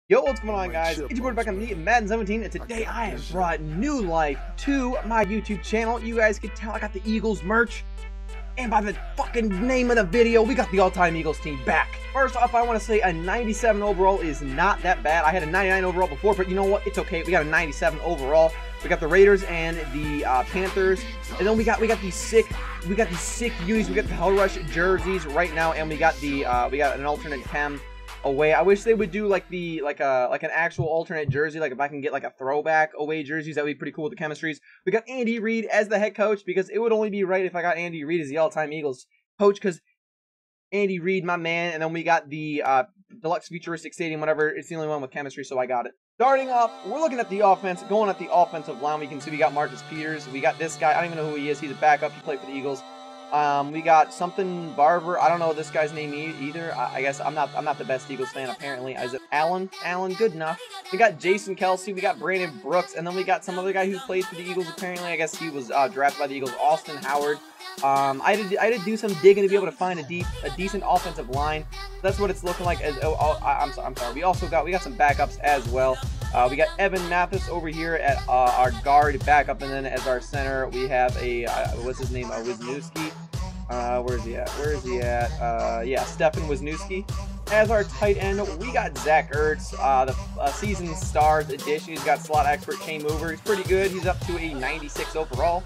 Yo, what's going on, guys? It's your boy back on the Madden 17, and today I have brought new life to my YouTube channel. You guys can tell I got the Eagles merch, and by the fucking name of the video, we got the all-time Eagles team back. First off, I want to say a 97 overall is not that bad. I had a 99 overall before, but you know what? It's okay. We got a 97 overall. We got the Raiders and the Panthers, and then we got these sick unis. We got the Hell Rush jerseys right now, and we got an alternate chem away. I wish they would do like an actual alternate jersey. Like if I can get like a throwback away jerseys, that would be pretty cool with the chemistries. We got Andy Reid as the head coach because it would only be right if I got Andy Reid as the all-time Eagles coach because Andy Reid, my man. And then we got the Deluxe Futuristic Stadium, whatever. It's the only one with chemistry, so I got it. Starting off, we're looking at the offense. Going at the offensive line, we can see we got Marcus Peters. We got this guy. I don't even know who he is. He's a backup. He played for the Eagles. We got something Barber. I don't know this guy's name either. I guess I'm not the best Eagles fan apparently. Is it Allen? Good enough. We got Jason Kelsey. We got Brandon Brooks, and then we got some other guy who plays for the Eagles apparently. I guess he was drafted by the Eagles. Austin Howard. I had to do some digging to be able to find a decent offensive line. That's what it's looking like. I'm sorry. We got some backups as well. We got Evan Mathis over here at our guard backup, and then as our center, we have a what's his name? Wisniewski. Where is he at? Yeah, Stefan Wisniewski. As our tight end, we got Zach Ertz, the season stars edition. He's got slot expert chain mover. He's pretty good. He's up to a 96 overall.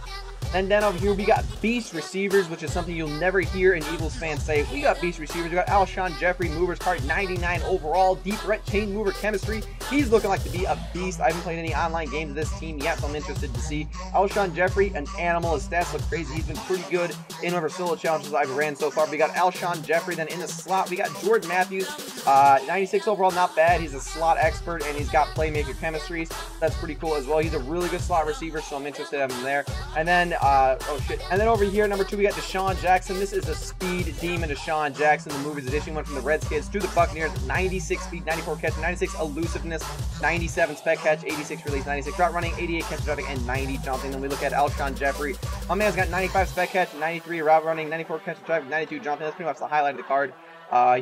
And then over here, we got beast receivers, which is something you'll never hear an Eagles fan say. We got beast receivers. We got Alshon Jeffrey, movers card, 99 overall, deep threat, chain mover chemistry. He's looking like to be a beast. I haven't played any online games of this team yet, so I'm interested to see. Alshon Jeffrey, an animal. His stats look crazy. He's been pretty good in over solo challenges I've ran so far. We got Alshon Jeffrey. Then in the slot, we got Jordan Matthews, 96 overall, not bad. He's a slot expert, and he's got playmaker chemistries. That's pretty cool as well. He's a really good slot receiver, so I'm interested in him there. And then and then over here, number 2, we got Deshaun Jackson. This is a speed demon, Deshaun Jackson, the movies edition. Went from the Redskins to the Buccaneers. 96 speed, 94 catch, 96 elusiveness, 97 spec catch, 86 release, 96 route running, 88 catch jumping, and 90 jumping. Then we look at Alshon Jeffrey. My man's got 95 spec catch, 93 route running, 94 catch driving, 92 jumping. That's pretty much the highlight of the card.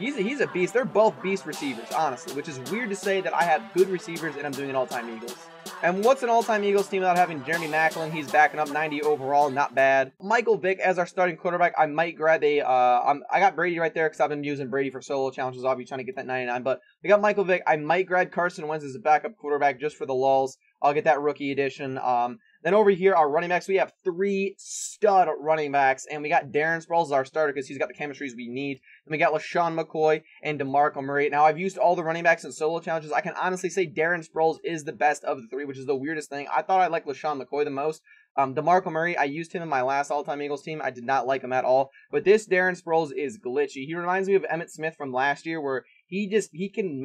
He's a beast. They're both beast receivers, honestly, which is weird to say that I have good receivers and I'm doing an all-time Eagles. And what's an all-time Eagles team without having Jeremy Maclin? He's backing up, 90 overall, not bad. Michael Vick as our starting quarterback. I might grab I got Brady right there because I've been using Brady for solo challenges. I'll be trying to get that 99, but we got Michael Vick. I might grab Carson Wentz as a backup quarterback just for the lulz. I'll get that rookie edition. Then over here, our running backs, we have 3 stud running backs, and we got Darren Sproles as our starter because he's got the chemistries we need. Then we got LaShawn McCoy and DeMarco Murray. Now, I've used all the running backs in solo challenges. I can honestly say Darren Sproles is the best of the 3, which is the weirdest thing. I thought I liked LaShawn McCoy the most. DeMarco Murray, I used him in my last all-time Eagles team. I did not like him at all. But this Darren Sproles is glitchy. He reminds me of Emmitt Smith from last year where he can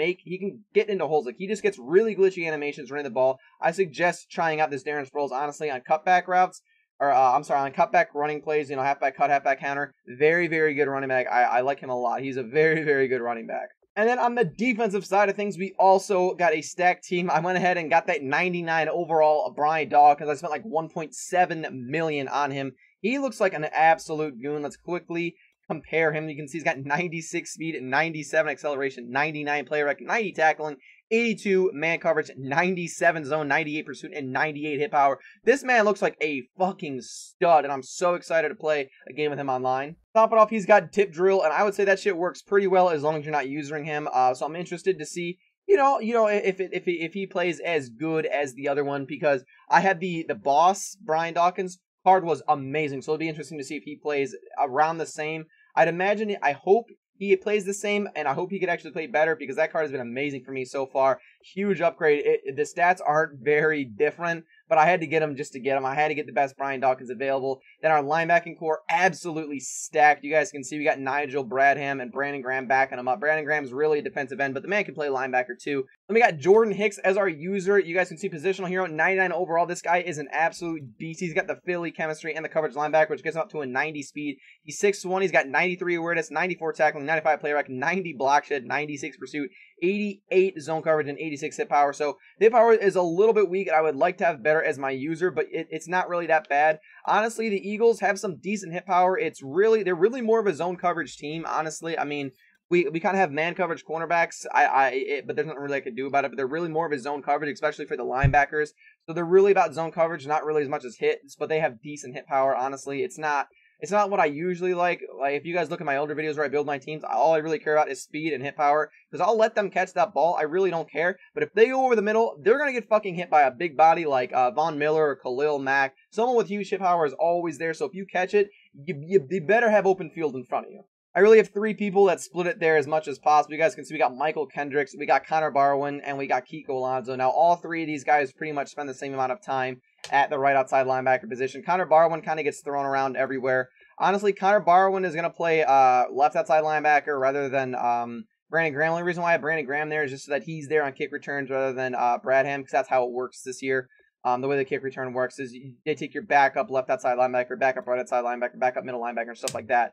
get into holes. Like, he just gets really glitchy animations running the ball. I suggest trying out this Darren Sproles, honestly, on cutback routes. Or, on cutback running plays, you know, halfback cut, halfback counter. Very, very good running back. I like him a lot. He's a very, very good running back. And then on the defensive side of things, we also got a stacked team. I went ahead and got that 99 overall Brian Dawkins. I spent like $1.7 million on him. He looks like an absolute goon. Let's quickly compare him. You can see he's got 96 speed, 97 acceleration, 99 play rec, 90 tackling, 82 man coverage, 97 zone, 98 pursuit, and 98 hit power. This man looks like a fucking stud, and I'm so excited to play a game with him online. Top it off, he's got tip drill, and I would say that shit works pretty well as long as you're not using him. So I'm interested to see, you know, if he plays as good as the other one, because I had the boss Brian Dawkins card was amazing. So it'll be interesting to see if he plays around the same. I hope he plays the same, and I hope he could actually play better because that card has been amazing for me so far. Huge upgrade. The stats aren't very different, but I had to get him just to get him. I had to get the best Brian Dawkins available. Then our linebacking core, absolutely stacked. You guys can see we got Nigel Bradham and Brandon Graham backing him up. Brandon Graham's really a defensive end, but the man can play linebacker too. Then we got Jordan Hicks as our user. You guys can see positional hero, 99 overall. This guy is an absolute beast. He's got the Philly chemistry and the coverage linebacker, which gets him up to a 90 speed. He's 6'1". He's got 93 awareness, 94 tackling, 95 play rec, 90 block shed, 96 pursuit, 88 zone coverage, and 86 hit power. So the hit power is a little bit weak, and I would like to have better as my user, but it's not really that bad. Honestly, the Eagles have some decent hit power. They're really more of a zone coverage team, honestly. I mean, We kind of have man coverage cornerbacks. But there's nothing really I can do about it. But they're really more of a zone coverage, especially for the linebackers. So they're really about zone coverage, not really as much as hits. But they have decent hit power. Honestly, it's not what I usually like. Like if you guys look at my older videos where I build my teams, all I really care about is speed and hit power. Because I'll let them catch that ball. I really don't care. But if they go over the middle, they're gonna get fucking hit by a big body like Von Miller or Khalil Mack. Someone with huge hit power is always there. So if you catch it, you better have open field in front of you. I really have three people that split it there as much as possible. You guys can see we got Michael Kendricks, we got Connor Barwin, and we got Kiko Alonso. Now, all three of these guys pretty much spend the same amount of time at the right outside linebacker position. Connor Barwin kind of gets thrown around everywhere. Honestly, Connor Barwin is going to play left outside linebacker rather than Brandon Graham. The only reason why I have Brandon Graham there is just so that he's there on kick returns rather than Bradham, because that's how it works this year. The way the kick return works is they take your backup left outside linebacker, backup right outside linebacker, backup middle linebacker, and stuff like that.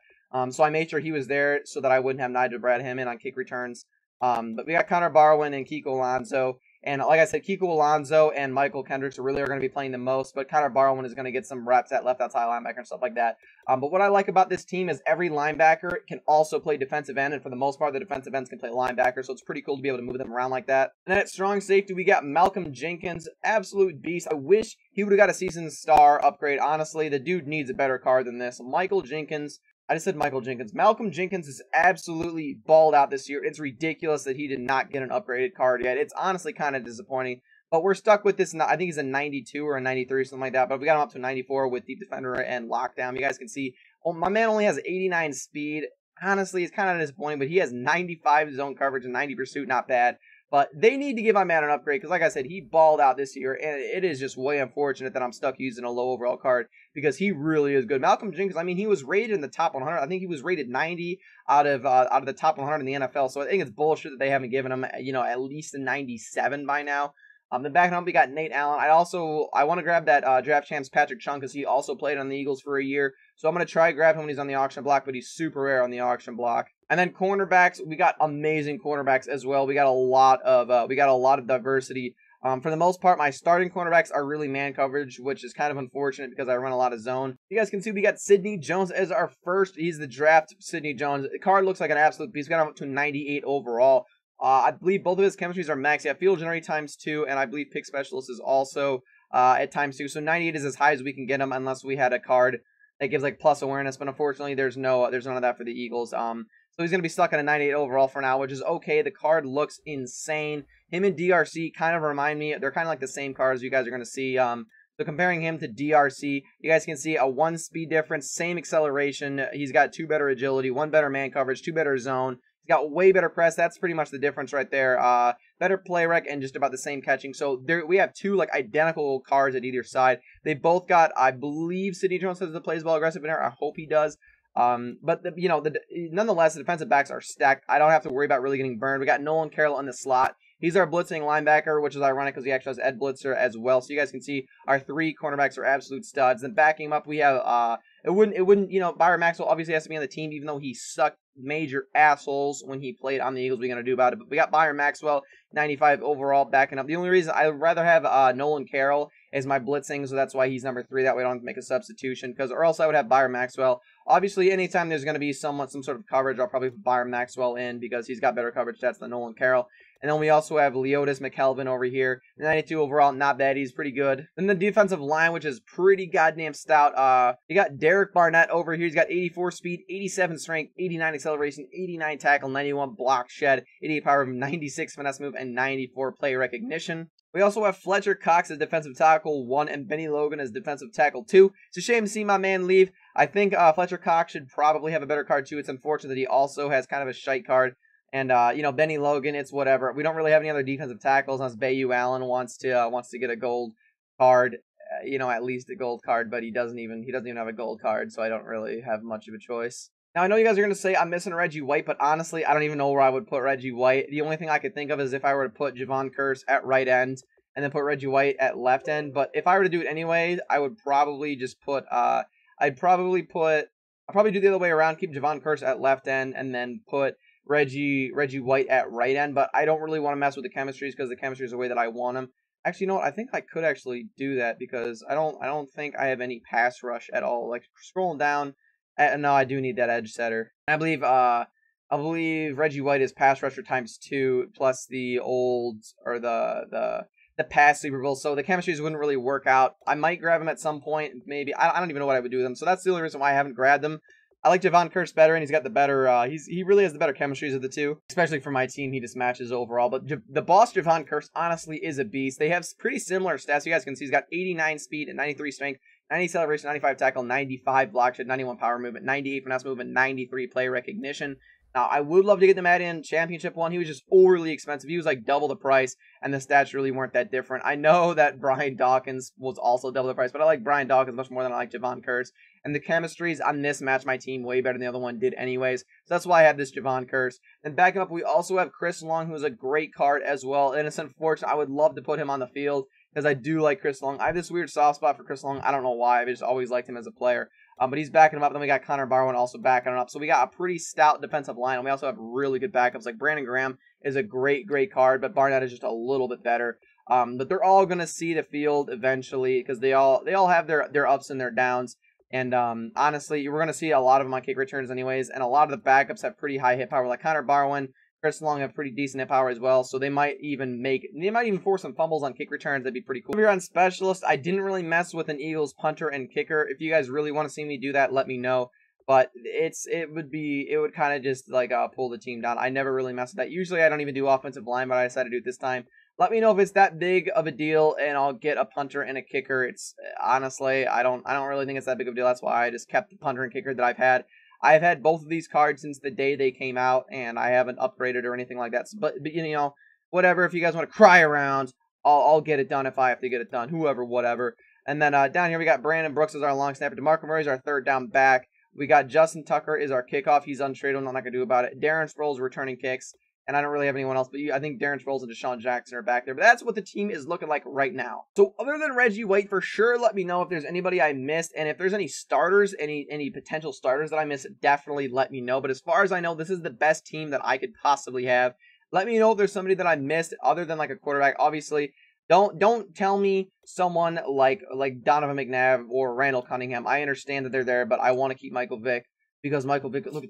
So I made sure he was there so that I wouldn't have Nigel Bradham in on kick returns. But we got Connor Barwin and Kiko Alonso. And like I said, Kiko Alonso and Michael Kendricks are going to be playing the most. But Connor Barwin is going to get some reps at left outside linebacker and stuff like that. But what I like about this team is every linebacker can also play defensive end. And for the most part, the defensive ends can play linebacker. So it's pretty cool to be able to move them around like that. And then at strong safety, we got Malcolm Jenkins. Absolute beast. I wish he would have got a season star upgrade. Honestly, the dude needs a better card than this. Michael Jenkins. I just said Michael Jenkins. Malcolm Jenkins is absolutely balled out this year. It's ridiculous that he did not get an upgraded card yet. It's honestly kind of disappointing. But we're stuck with this. I think he's a 92 or a 93 or something like that. But we got him up to 94 with Deep Defender and Lockdown. You guys can see, my man only has 89 speed. Honestly, it's kind of disappointing. But he has 95 zone coverage and 90 pursuit. Not bad. But they need to give my man an upgrade because, like I said, he balled out this year. And it is just way unfortunate that I'm stuck using a low overall card because he really is good. Malcolm Jenkins, I mean, he was rated in the top 100. I think he was rated 90 out of the top 100 in the NFL. So I think it's bullshit that they haven't given him, at least a 97 by now. Then backing up, we got Nate Allen. I want to grab that Draft Champs Patrick Chung because he also played on the Eagles for a year. So I'm going to try to grab him when he's on the auction block, but he's super rare on the auction block. And then cornerbacks, we got amazing cornerbacks as well. We got a lot of diversity. For the most part, my starting cornerbacks are really man coverage, which is kind of unfortunate because I run a lot of zone. You guys can see we got Sidney Jones as our first. He's the draft Sidney Jones. The card looks like an absolute beast. We got him up to 98 overall. I believe both of his chemistries are max. Yeah, field generate ×2, and I believe pick specialist is also at ×2. So 98 is as high as we can get him unless we had a card that gives like plus awareness. But unfortunately, there's none of that for the Eagles. So he's going to be stuck at a 98 overall for now, which is okay. The card looks insane. Him and DRC kind of remind me. They're kind of like the same cards you guys are going to see. So comparing him to DRC, you guys can see a 1 speed difference, same acceleration. He's got 2 better agility, 1 better man coverage, 2 better zone. He's got way better press. That's pretty much the difference right there. Better play rec and just about the same catching. So there we have 2 like identical cards at either side. They both got, I believe Sidney Jones says the plays ball aggressive in here. I hope he does. But nonetheless, the defensive backs are stacked. I don't have to worry about really getting burned. We got Nolan Carroll in the slot. He's our blitzing linebacker, which is ironic because he actually has Ed Blitzer as well. So you guys can see our 3 cornerbacks are absolute studs. Then backing him up, we have it wouldn't Byron Maxwell obviously has to be on the team, even though he sucked major assholes when he played on the Eagles. What are you gonna do about it? But we got Byron Maxwell, 95 overall, backing up. The only reason I'd rather have Nolan Carroll is my blitzing, so that's why he's number 3. That way I don't have to make a substitution, or else I would have Byron Maxwell. Obviously, anytime there's going to be some sort of coverage, I'll probably put Byron Maxwell in because he's got better coverage stats than Nolan Carroll. And then we also have Leotis McKelvin over here. 92 overall, not bad. He's pretty good. Then the defensive line, which is pretty goddamn stout. You got Derek Barnett over here. He's got 84 speed, 87 strength, 89 acceleration, 89 tackle, 91 block shed, 88 power, 96 finesse move, and 94 play recognition. We also have Fletcher Cox as defensive tackle 1 and Benny Logan as defensive tackle 2. It's a shame to see my man leave. I think Fletcher Cox should probably have a better card too. It's unfortunate that he also has kind of a shite card. And, Benny Logan, it's whatever. We don't really have any other defensive tackles unless Bayou Allen wants to get a gold card, at least a gold card, but he doesn't even have a gold card, so I don't really have much of a choice. Now, I know you guys are going to say I'm missing Reggie White, but honestly, I don't even know where I would put Reggie White. The only thing I could think of is if I were to put Javon Curse at right end and then put Reggie White at left end. But if I were to do it anyway, I would probably just put, I'll probably do the other way around, keep Javon Curse at left end and then put Reggie White at right end. But I don't really want to mess with the chemistries because the chemistry is the way that I want them. Actually, you know what? I think I could actually do that because I don't think I have any pass rush at all. Like scrolling down. No, I do need that edge setter. I believe I believe Reggie White is pass rusher ×2 plus the old or the past Super Bowl. So the chemistries wouldn't really work out. I might grab him at some point. Maybe I don't even know what I would do with him. So that's the only reason why I haven't grabbed him. I like Javon Curse better, and he's got the better. He really has the better chemistries of the two, especially for my team. He just matches overall. But the boss Javon Curse honestly is a beast. They have pretty similar stats. You guys can see he's got 89 speed and 93 strength, 90 acceleration, 95 tackle, 95 block shed, 91 power movement, 98 finesse movement, 93 play recognition. Now, I would love to get the Madden Championship one. He was just overly expensive. He was like double the price, and the stats really weren't that different. I know that Brian Dawkins was also double the price, but I like Brian Dawkins much more than I like Javon Curse. And the chemistries on this match my team way better than the other one did anyways. So that's why I have this Javon Curse. Then backing up, we also have Chris Long, who's a great card as well. And it's unfortunate. I would love to put him on the field because I do like Chris Long. I have this weird soft spot for Chris Long. I don't know why. I've just always liked him as a player. But he's backing him up. Then we got Connor Barwin also backing him up. So we got a pretty stout defensive line. And we also have really good backups. Like Brandon Graham is a great card. But Barnett is just a little bit better. But they're all going to see the field eventually. Because they all have their ups and their downs. And honestly, we're going to see a lot of them on kick returns anyways. And a lot of the backups have pretty high hit power. Like Connor Barwin, Chris Long have pretty decent hit power as well, so they might even force some fumbles on kick returns. That'd be pretty cool. Over here on specialist, I didn't really mess with an Eagles punter and kicker. If you guys really want to see me do that, let me know. But it would kind of just like pull the team down. I never really mess with that. Usually I don't even do offensive line, but I decided to do it this time. Let me know if it's that big of a deal, and I'll get a punter and a kicker. It's honestly, I don't really think it's that big of a deal. That's why I just kept the punter and kicker that I've had. I've had both of these cards since the day they came out, and I haven't upgraded or anything like that. So, but you know, whatever. If you guys want to cry around, I'll get it done if I have to get it done. Whoever, whatever. And then down here we got Brandon Brooks as our long snapper. DeMarco Murray is our third down back. We got Justin Tucker is our kickoff. He's untradeable. I'm not gonna do about it. Darren Sproles returning kicks. And I don't really have anyone else, but I think Darren Sproles and Deshaun Jackson are back there. But that's what the team is looking like right now. So other than Reggie White, for sure, let me know if there's anybody I missed. And if there's any starters, any potential starters that I missed, definitely let me know. But as far as I know, this is the best team that I could possibly have. Let me know if there's somebody that I missed other than like a quarterback. Obviously, don't tell me someone like Donovan McNabb or Randall Cunningham. I understand that they're there, but I want to keep Michael Vick because Michael Vick, look at...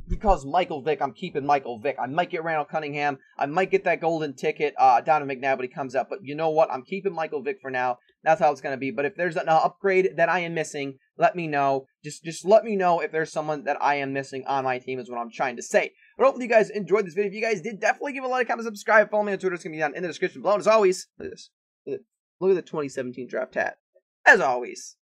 Because Michael Vick, I'm keeping Michael Vick. I might get Randall Cunningham. I might get that golden ticket down to McNabb when he comes up. But you know what? I'm keeping Michael Vick for now. That's how it's going to be. But if there's an upgrade that I am missing, let me know. Just let me know if there's someone that I am missing on my team is what I'm trying to say. But hopefully you guys enjoyed this video. If you guys did, definitely give a like, comment, subscribe, follow me on Twitter. It's going to be down in the description below. And as always, look at this. Look at the 2017 draft hat. As always.